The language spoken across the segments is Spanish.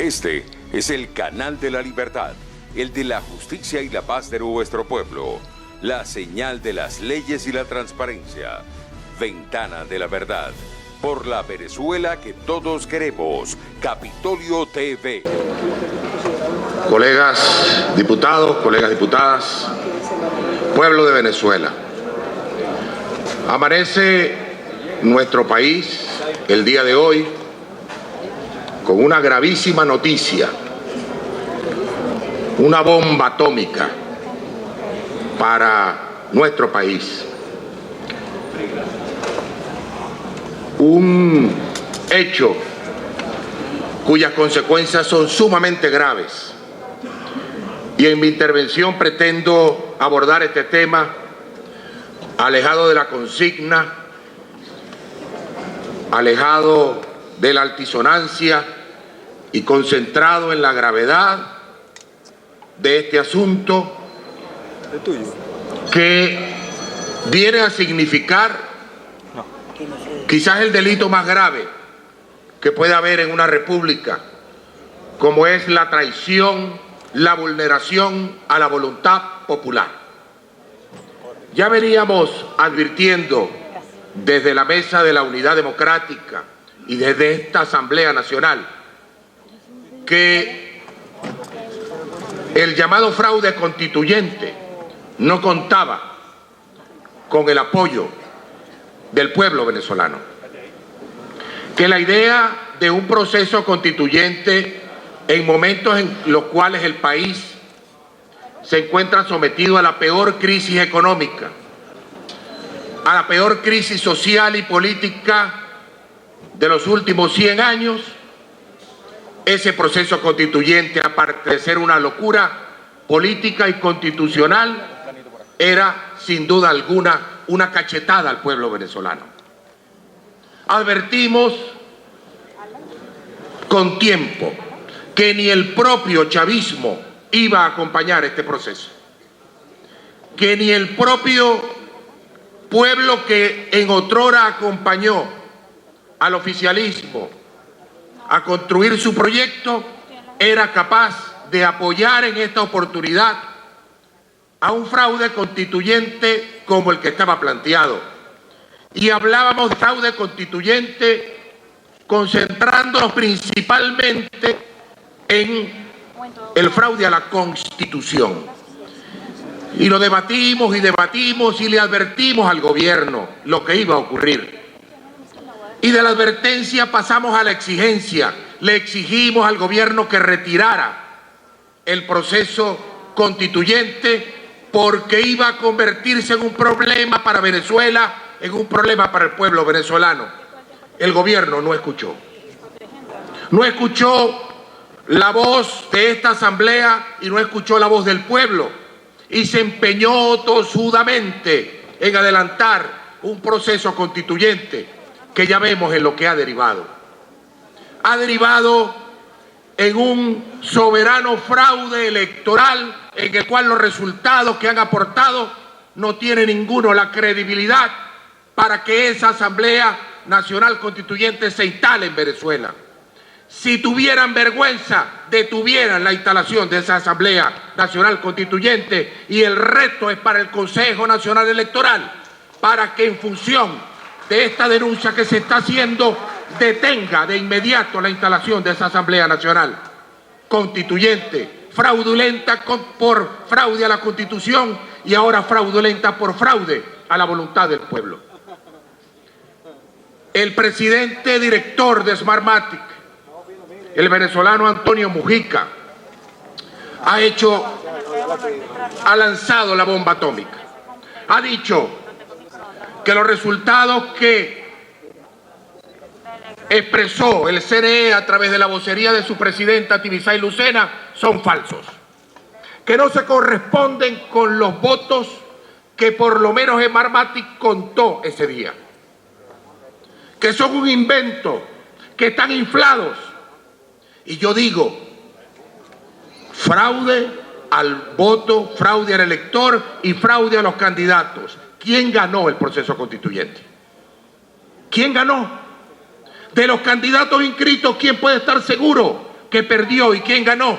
Este es el canal de la libertad, el de la justicia y la paz de nuestro pueblo, la señal de las leyes y la transparencia, Ventana de la Verdad, por la Venezuela que todos queremos, Capitolio TV. Colegas diputados, colegas diputadas, pueblo de Venezuela, amanece nuestro país el día de hoy con una gravísima noticia, una bomba atómica para nuestro país. Un hecho cuyas consecuencias son sumamente graves. Y en mi intervención pretendo abordar este tema alejado de la consigna, alejado de la altisonancia y concentrado en la gravedad de este asunto que viene a significar quizás el delito más grave que puede haber en una república, como es la traición, la vulneración a la voluntad popular. Ya veníamos advirtiendo desde la Mesa de la Unidad Democrática y desde esta Asamblea Nacional que el llamado fraude constituyente no contaba con el apoyo del pueblo venezolano, que la idea de un proceso constituyente en momentos en los cuales el país se encuentra sometido a la peor crisis económica, a la peor crisis social y política de los últimos 100 años, ese proceso constituyente, aparte de ser una locura política y constitucional, era sin duda alguna una cachetada al pueblo venezolano. Advertimos con tiempo que ni el propio chavismo iba a acompañar este proceso, que ni el propio pueblo que en otrora acompañó al oficialismo a construir su proyecto era capaz de apoyar en esta oportunidad a un fraude constituyente como el que estaba planteado. Y hablábamos de fraude constituyente concentrándonos principalmente en el fraude a la Constitución. Y lo debatimos y le advertimos al gobierno lo que iba a ocurrir. Y de la advertencia pasamos a la exigencia. Le exigimos al gobierno que retirara el proceso constituyente porque iba a convertirse en un problema para Venezuela, en un problema para el pueblo venezolano. El gobierno no escuchó. No escuchó la voz de esta asamblea y no escuchó la voz del pueblo. Y se empeñó tosudamente en adelantar un proceso constituyente que ya vemos en lo que ha derivado. Ha derivado en un soberano fraude electoral en el cual los resultados que han aportado no tiene ninguno la credibilidad para que esa Asamblea Nacional Constituyente se instale en Venezuela. Si tuvieran vergüenza, detuvieran la instalación de esa Asamblea Nacional Constituyente, y el reto es para el Consejo Nacional Electoral, para que en función de esta denuncia que se está haciendo, detenga de inmediato la instalación de esa Asamblea Nacional Constituyente, fraudulenta por fraude a la Constitución y ahora fraudulenta por fraude a la voluntad del pueblo. El presidente director de Smartmatic, el venezolano Antonio Mujica, ha lanzado la bomba atómica. Ha dicho que los resultados que expresó el CNE a través de la vocería de su presidenta Tibisay Lucena son falsos, que no se corresponden con los votos que por lo menos Smartmatic contó ese día, que son un invento, que están inflados. Y yo digo, fraude al voto, fraude al elector y fraude a los candidatos. ¿Quién ganó el proceso constituyente? ¿Quién ganó? De los candidatos inscritos, ¿quién puede estar seguro que perdió y quién ganó.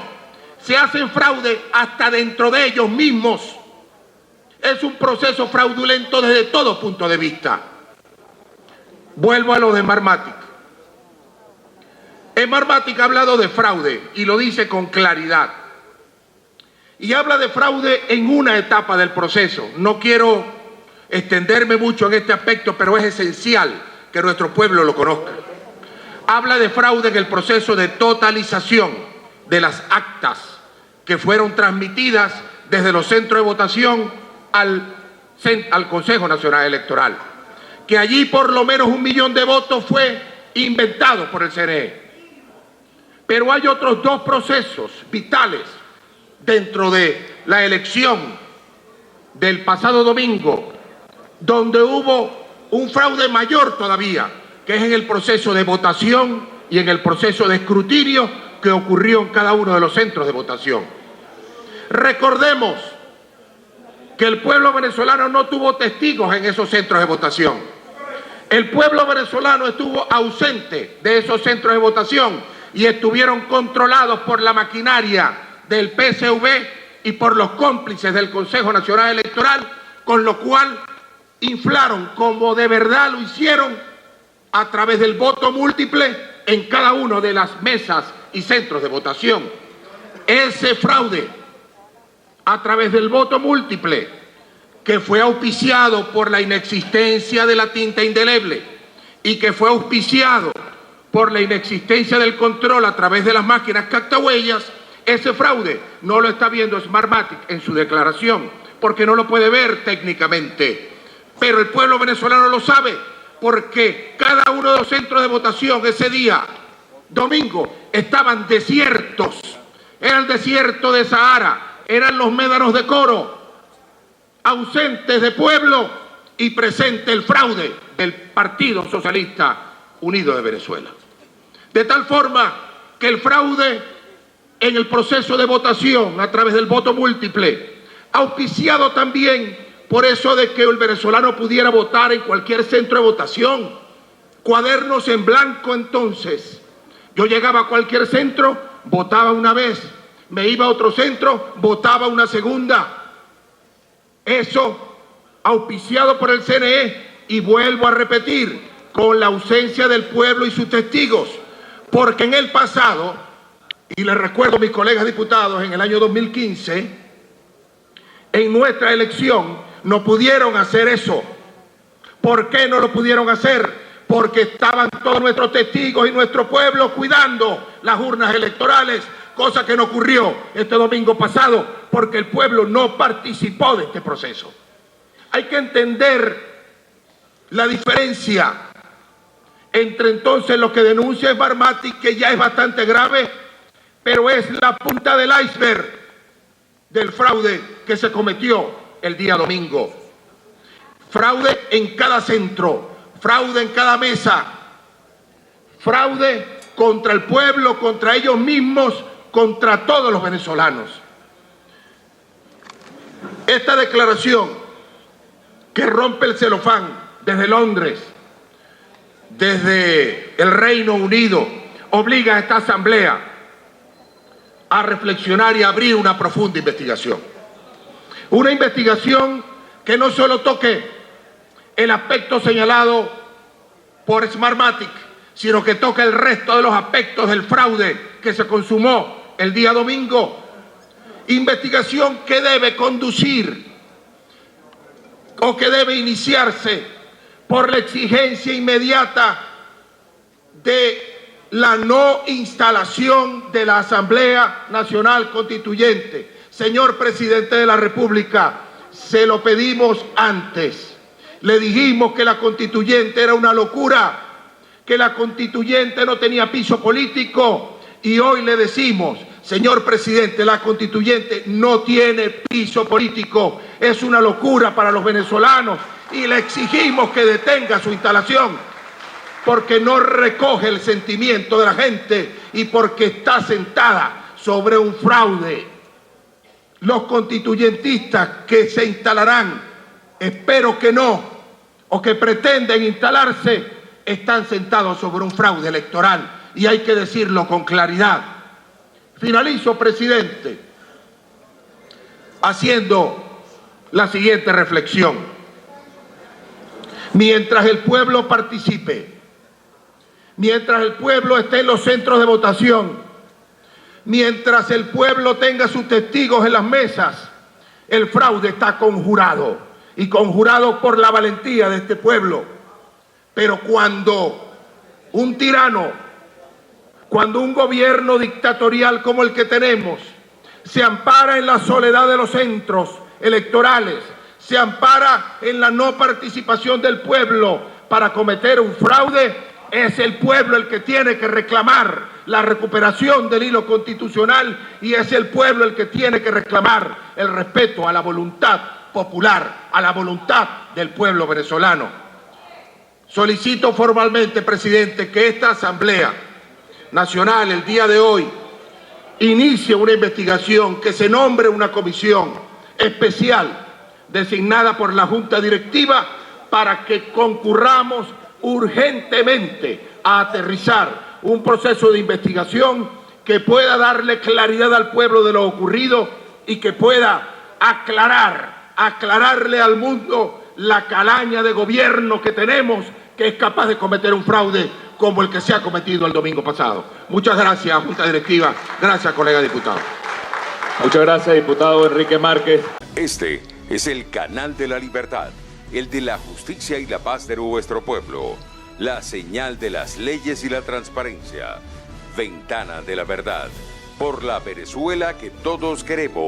Se hacen fraude hasta dentro de ellos mismos. Es un proceso fraudulento desde todo punto de vista. Vuelvo a lo de Smartmatic. Smartmatic ha hablado de fraude y lo dice con claridad. Y habla de fraude en una etapa del proceso. No quiero extenderme mucho en este aspecto, pero es esencial que nuestro pueblo lo conozca. Habla de fraude en el proceso de totalización de las actas que fueron transmitidas desde los centros de votación al Consejo Nacional Electoral. Que allí por lo menos 1 millón de votos fue inventado por el CNE. Pero hay otros 2 procesos vitales dentro de la elección del pasado domingo, donde hubo un fraude mayor todavía, que es en el proceso de votación y en el proceso de escrutinio que ocurrió en cada uno de los centros de votación. Recordemos que el pueblo venezolano no tuvo testigos en esos centros de votación. El pueblo venezolano estuvo ausente de esos centros de votación y estuvieron controlados por la maquinaria del PSV y por los cómplices del Consejo Nacional Electoral, con lo cual inflaron, como de verdad lo hicieron, a través del voto múltiple en cada una de las mesas y centros de votación. Ese fraude a través del voto múltiple, que fue auspiciado por la inexistencia de la tinta indeleble y que fue auspiciado por la inexistencia del control a través de las máquinas captahuellas, ese fraude no lo está viendo Smartmatic en su declaración, porque no lo puede ver técnicamente. Pero el pueblo venezolano lo sabe, porque cada uno de los centros de votación ese día, domingo, estaban desiertos. Era el desierto de Sahara, eran los médanos de Coro, ausentes de pueblo y presente el fraude del Partido Socialista Unido de Venezuela. De tal forma que el fraude en el proceso de votación a través del voto múltiple, auspiciado también por eso de que el venezolano pudiera votar en cualquier centro de votación, cuadernos en blanco. Entonces yo llegaba a cualquier centro, votaba una vez, me iba a otro centro, votaba una segunda. Eso auspiciado por el CNE, y vuelvo a repetir, con la ausencia del pueblo y sus testigos, porque en el pasado, y les recuerdo a mis colegas diputados, en el año 2015, en nuestra elección no pudieron hacer eso. ¿Por qué no lo pudieron hacer? Porque estaban todos nuestros testigos y nuestro pueblo cuidando las urnas electorales, cosa que no ocurrió este domingo pasado, porque el pueblo no participó de este proceso. Hay que entender la diferencia entre entonces lo que denuncia Smartmatic, que ya es bastante grave, pero es la punta del iceberg del fraude que se cometió el día domingo. Fraude en cada centro, fraude en cada mesa, fraude contra el pueblo, contra ellos mismos, contra todos los venezolanos. Esta declaración que rompe el celofán desde Londres, desde el Reino Unido, obliga a esta asamblea a reflexionar y a abrir una profunda investigación. Una investigación que no solo toque el aspecto señalado por Smartmatic, sino que toque el resto de los aspectos del fraude que se consumó el día domingo. Investigación que debe conducir o que debe iniciarse por la exigencia inmediata de la no instalación de la Asamblea Nacional Constituyente. Señor Presidente de la República, se lo pedimos antes. Le dijimos que la Constituyente era una locura, que la Constituyente no tenía piso político, y hoy le decimos, señor Presidente, la Constituyente no tiene piso político, es una locura para los venezolanos, y le exigimos que detenga su instalación, porque no recoge el sentimiento de la gente y porque está sentada sobre un fraude. Los constituyentistas que se instalarán, espero que no, o que pretenden instalarse, están sentados sobre un fraude electoral, y hay que decirlo con claridad. Finalizo, presidente, haciendo la siguiente reflexión. Mientras el pueblo participe, mientras el pueblo esté en los centros de votación, mientras el pueblo tenga sus testigos en las mesas, el fraude está conjurado, y conjurado por la valentía de este pueblo. Pero cuando un tirano, cuando un gobierno dictatorial como el que tenemos, se ampara en la soledad de los centros electorales, se ampara en la no participación del pueblo para cometer un fraude, es el pueblo el que tiene que reclamar la recuperación del hilo constitucional y es el pueblo el que tiene que reclamar el respeto a la voluntad popular, a la voluntad del pueblo venezolano. Solicito formalmente, presidente, que esta Asamblea Nacional el día de hoy inicie una investigación, que se nombre una comisión especial designada por la Junta Directiva para que concurramos urgentemente a aterrizar un proceso de investigación que pueda darle claridad al pueblo de lo ocurrido y que pueda aclararle al mundo la calaña de gobierno que tenemos, que es capaz de cometer un fraude como el que se ha cometido el domingo pasado. Muchas gracias, Junta Directiva. Gracias, colega diputado. Muchas gracias, diputado Enrique Márquez. Este es el canal de la libertad, el de la justicia y la paz de nuestro pueblo, la señal de las leyes y la transparencia, Ventana de la Verdad, por la Venezuela que todos queremos.